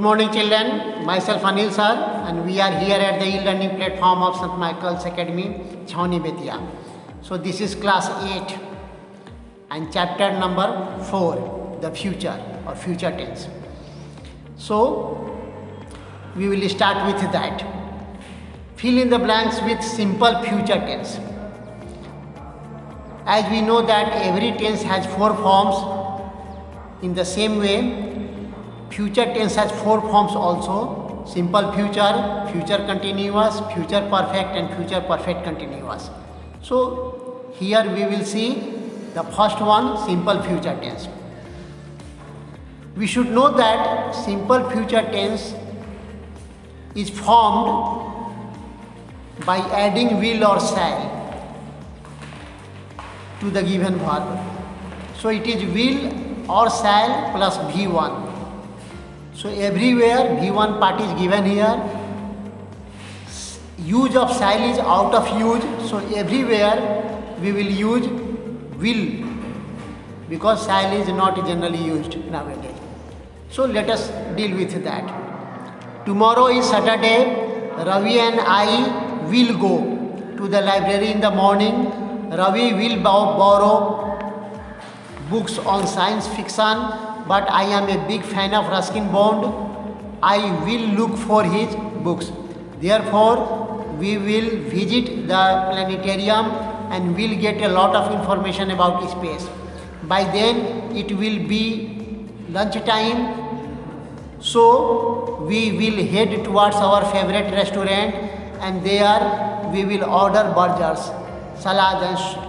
morning children, myself Anil sir and we are here at the e-learning platform of St. Michael's Academy, Chhauni Betia. So this is class 8 and chapter number 4, the future or future tense. So we will start with that. Fill in the blanks with simple future tense. As we know that every tense has 4 forms, in the same way future tense has 4 forms also: simple future, future continuous, future perfect and future perfect continuous. So here we will see the first one, simple future tense. We should know that simple future tense is formed by adding will or shall to the given verb. So it is will or shall plus V1. So everywhere V1 part is given here. Use of shall is out of use. So everywhere we will use will, because shall is not generally used nowadays. So let us deal with that. Tomorrow is Saturday. Ravi and I will go to the library in the morning. Ravi will borrow books on science fiction, but I am a big fan of Ruskin Bond. I will look for his books. Therefore, we will visit the planetarium and will get a lot of information about space. By then, it will be lunch time. So, we will head towards our favorite restaurant and there we will order burgers, salad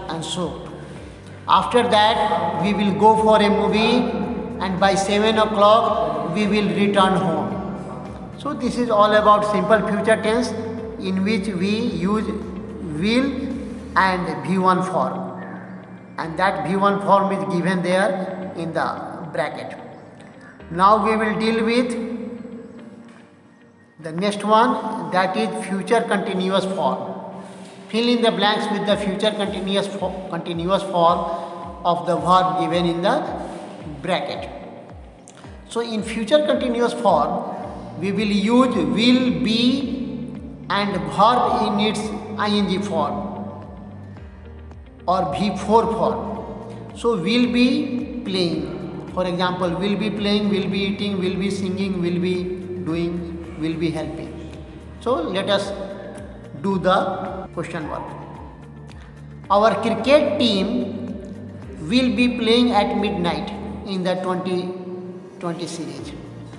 and soup. After that, we will go for a movie and by 7 o'clock we will return home. So this is all about simple future tense in which we use will and V1 form, and that V1 form is given there in the bracket. Now we will deal with the next one, that is future continuous form. Fill in the blanks with the future continuous form of the verb given in the bracket. So in future continuous form, we will use will, be and verb in its ing form or V4 form. So will be playing. For example, will be playing, will be eating, will be singing, will be doing, will be helping. So let us do the question work. Our cricket team will be playing at midnight in the 2020 series.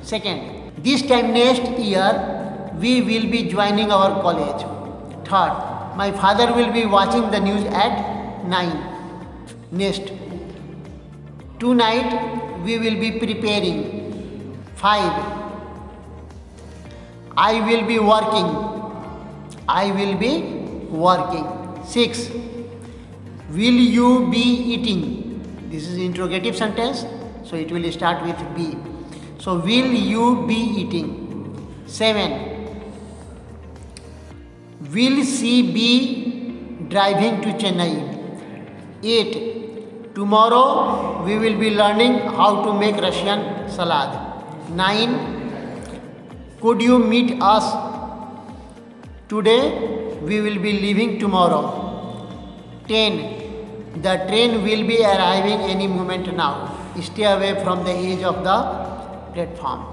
Second, this time next year we will be joining our college. Third, my father will be watching the news at 9. Next, tonight we will be preparing. 5, I will be working. I will be working. 6, will you be eating? This is interrogative sentence, so it will start with be. So will you be eating? 7, will she be driving to Chennai? 8, tomorrow we will be learning how to make Russian salad. 9, could you meet us today? We will be leaving tomorrow. 10, the train will be arriving any moment now. Stay away from the edge of the platform.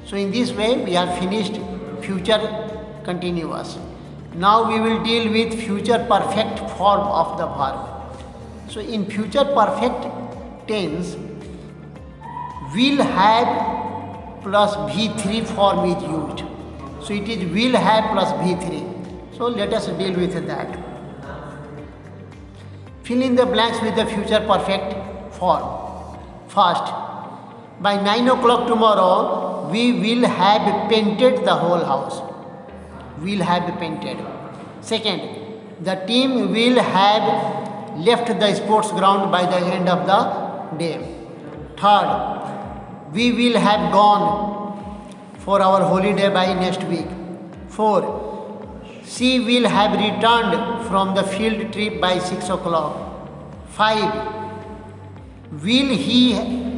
So in this way we have finished future continuous. Now we will deal with future perfect form of the verb. So in future perfect tense, will have plus V3 form is used. So it is will have plus V3. So let us deal with that. Fill in the blanks with the future perfect form. First, by 9 o'clock tomorrow, we will have painted the whole house. Will have painted. Second, the team will have left the sports ground by the end of the day. Third, we will have gone for our holiday by next week. 4, she will have returned from the field trip by 6 o'clock. 5, will he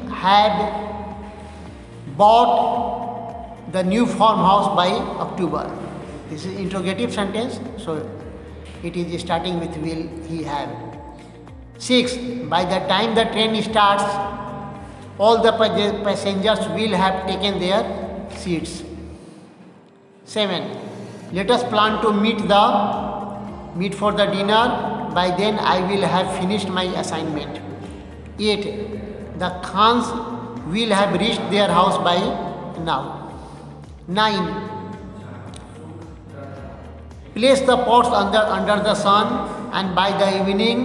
have bought the new farmhouse by October. This is interrogative sentence, so it is starting with will he have. 6. By the time the train starts, all the passengers will have taken their seats. 7. Let us plan to meet for the dinner. By then I will have finished my assignment. 8. The Khans will have reached their house by now. 9. Place the pots under the sun, and by the evening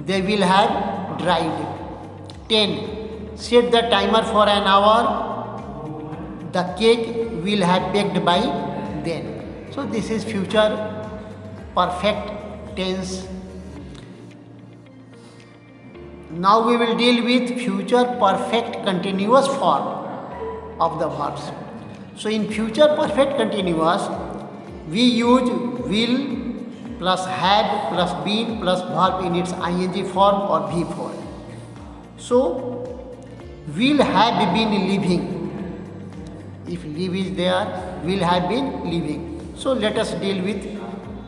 they will have dried. 10. Set the timer for an hour. The cake will have baked by then. So this is future perfect tense. Now we will deal with future perfect continuous form of the verbs. So in future perfect continuous, we use will plus had plus been plus verb in its ing form or V form. So will have been living. If live is there, will have been living. So let us deal with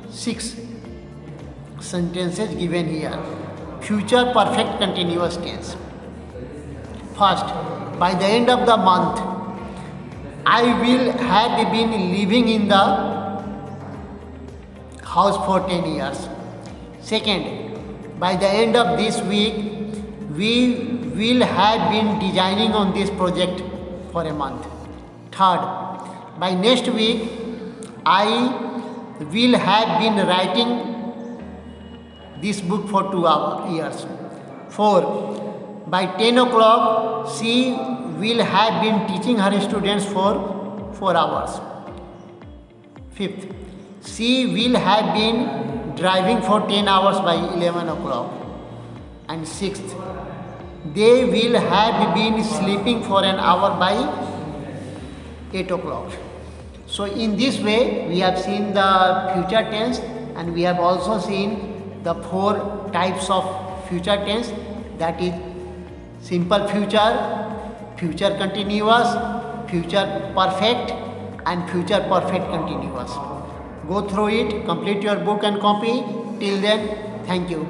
6 sentences given here. Future perfect continuous tense. First, by the end of the month, I will have been living in the house for 10 years. Second, by the end of this week, we will have been designing on this project for a month. Third, by next week, I will have been writing this book for 2 years. 4. By 10 o'clock, she will have been teaching her students for 4 hours. 5th, she will have been driving for 10 hours by 11 o'clock. And 6th, they will have been sleeping for an hour by 8 o'clock. So in this way, we have seen the future tense, and we have also seen the 4 types of future tense, that is simple future, future continuous, future perfect, and future perfect continuous. Go through it, complete your book and copy. Till then, thank you.